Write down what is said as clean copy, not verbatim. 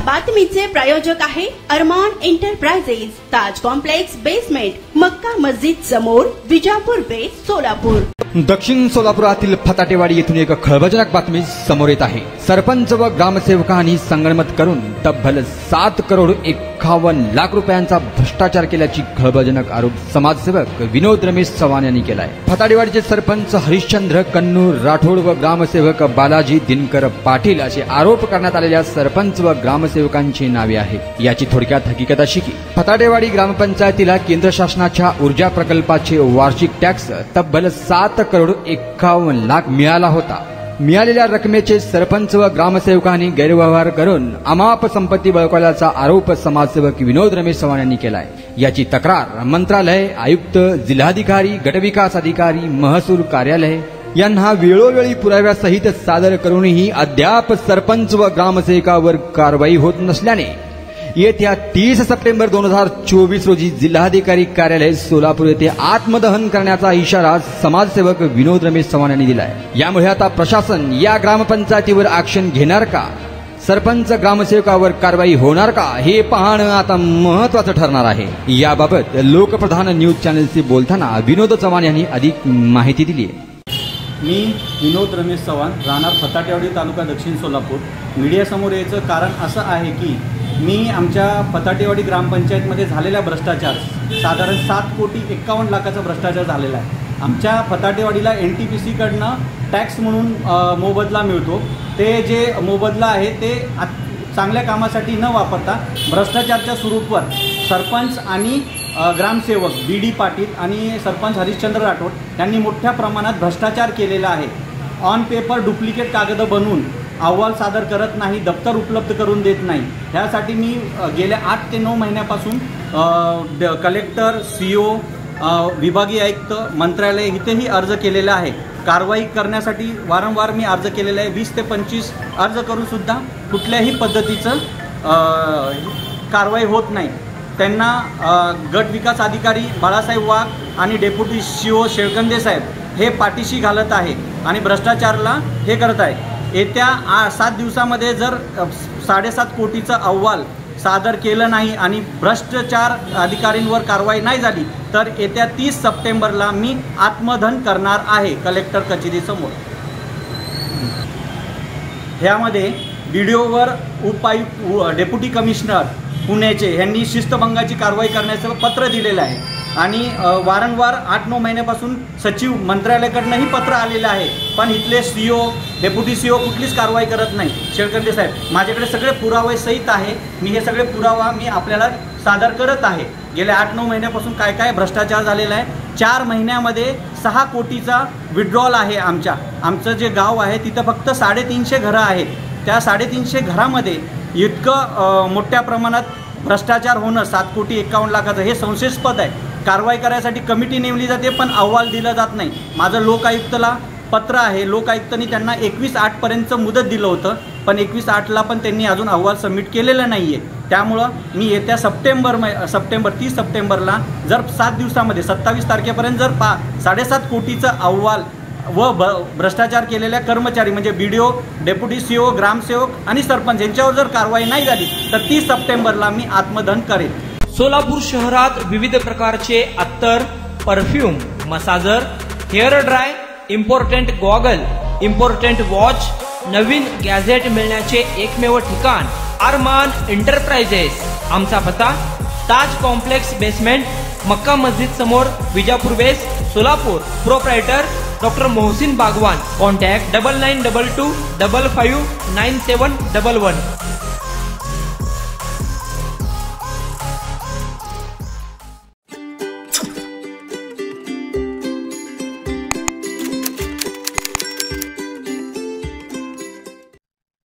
बातमीचे प्रायोजक आहे अरमान एंटरप्राइजेस, ताज complex basement, Makka Masjid समोर, विजापूर बेस, सोलापूर। दक्षिण सोलापुरातील फताटेवाडी येथून एक खळबळजनक बातमी समोर येत आहे। सरपंच व ग्रामसेवकांनी संगनमत करून तब्बल 7 करोड 51 लाख रुपयांचा भ्रष्टाचार केल्याची खळबळजनक आरोप समाजसेवक विनोद रमेश चव्हाण यांनी केलाय। फताटेवाडीचे सरपंच हरिश्चंद्र कन्नूर राठोड व ग्रामसेवक बालाजी दिनकर पाटील असे आरोप करण्यात आलेल्या सरपंच व ग्रामसेवकांची नावे आहेत। याची थोडक्यात हकीकत अशी की फताटेवाडी ग्रामपंचायतीला केंद्र शासनाच्या ऊर्जा प्रकल्पाचे वार्षिक टॅक्स तब्बल 7 करोड 51 लाख मिळाला होता। मिळालेल्या रकमेचे सरपंच व ग्रामसेवकांनी गैरव्यवहार करून अमाप संपत्ती बळकावल्याचा आरोप समाजसेवक विनोद रमेश चव्हाण यांनी केलाय। याची तक्रार मंत्रालय, आयुक्त, जिल्हाधिकारी, गटविकास अधिकारी, महसूल कार्यालय यांना वेळोवेळी पुराव्यासहित सादर करूनही अद्याप सरपंच व ग्रामसेवकावर कारवाई होत नसल्याने येत्या 30 सप्टेंबर 2024 रोजी जिल्हाधिकारी कार्यालय सोलापूर येथे आत्मदहन करण्याचा इशारा समाजसेवक विनोद रमेश चव्हाण यांनी दिलाय। यामुळे आता प्रशासन या ग्रामपंचायतीवर ऍक्शन घेणार का, सरपंच ग्रामसेवकावर कारवाई होणार का, हे पाहणं आता महत्त्वाचं ठरणार आहे। याबाबत लोकप्रधान न्यूज चॅनलशी बोलताना विनोद चव्हाण यांनी अधिक माहिती दिली आहे। मी विनोद रमेश चव्हाण, राहणार फताटेवाडी, तालुका दक्षिण सोलापूर। मीडियासमोर याचं कारण असं आहे की मी आमच्या फताटेवाडी ग्रामपंचायतमध्ये झालेल्या भ्रष्टाचार, साधारण 7 कोटी 51 लाखाचा भ्रष्टाचार झालेला आहे। आमच्या फताटेवाडीला NTPC कडनं टॅक्स म्हणून मोबदला मिळतो। ते जे मोबदला आहे ते चांगल्या कामासाठी न वापरता भ्रष्टाचाराच्या स्वरूपावर सरपंच आणि ग्रामसेवक BD पाटील आणि सरपंच हरिश्चंद्र राठोड यांनी मोठ्या प्रमाणात भ्रष्टाचार केलेला आहे। ऑन पेपर डुप्लिकेट कागद बनवून अहवाल सादर करत नाही, दप्तर उपलब्ध करून देत नाही। ह्यासाठी मी गेल्या 8 ते 9 महिन्यापासून कलेक्टर, CO, विभागीय आयुक्त, मंत्रालय इथेही अर्ज केलेला आहे। कारवाई करण्यासाठी वारंवार मी अर्ज केलेला आहे। 20 ते 25 अर्ज करून सुद्धा कुठल्याही पद्धतीचं कारवाई होत नाही। त्यांना गट विकास अधिकारी बाळासाहेब वाघ आणि डेप्युटी CO शेळकंदे साहेब हे पाठीशी घालत आहे आणि भ्रष्टाचाराला हे करत आहे। येत्या 7 दिवसामध्ये जर 7.5 कोटीचा अहवाल सादर केलं नाही आणि भ्रष्टाचार अधिकाऱ्यांवर कारवाई नाही झाली तर येत्या 30 सप्टेंबरला मी आत्मदहन करणार आहे कलेक्टर कचेरीसमोर। ह्यामध्ये BDOवर उपायुक्त, डेप्युटी कमिशनर पुण्याचे यांनी शिस्तभंगाची कारवाई करण्याचं पत्र दिलेलं आहे आणि वारंवार 8-9 महिन्यापासून सचिव मंत्रालयाकडूनही पत्र आलेलं आहे, पण इथले CO, डेप्युटी CO कुठलीच कारवाई करत नाही। शेळकंदे साहेब, माझ्याकडे सगळे पुरावे सहित आहे। मी हे सगळे पुरावा आपल्याला सादर करत आहे। गेल्या 8-9 महिन्यापासून काय काय भ्रष्टाचार झालेला आहे। 4 महिन्यामध्ये 6 कोटीचा विड्रॉल आहे। आमचं जे गाव आहे तिथं फक्त 350 घरं आहेत। त्या 350 घरामध्ये इतकं मोठ्या प्रमाणात भ्रष्टाचार होणं 7 कोटी 51 लाखाचं हे संशयास्पद आहे। कारवाई करायसाठी कमिटी नेमली जाते पण अहवाल दिला जात नाही। माझं लोकायुक्तला पत्र आहे। लोकायुक्तांनी त्यांना 21/8 पर्यंत मुदत दिलं होतं, पण 21/8ला पण त्यांनी अजून अहवाल सबमिट केलेला नाही आहे। त्यामुळं मी येत्या सप्टेंबर 30 सप्टेंबरला जर 7 दिवसामध्ये 27 तारखेपर्यंत जर 7.5 कोटीचा अहवाल व भ्रष्टाचार केलेल्या कर्मचारी म्हणजे BDO, डेप्युटी CO, ग्रामसेवक आणि सरपंच यांच्यावर जर कारवाई नाही झाली तर 30 सप्टेंबरला मी आत्मदहन करेन। सोलापूर शहरात विविध प्रकारचे अत्तर, perfume, massager, hair dry, important goggle, important watch, नवीन गॅझेट मिळण्याचे एकमेव ठिकाण अरमान एंटरप्राइजेस। आमचा पत्ता ताज कॉम्प्लेक्स बेसमेंट, मक्का मस्जिद समोर, विजापूर बेस, Solapur. Proprietor doctor Mohsin Bagwan. Contact 9922 55 9711।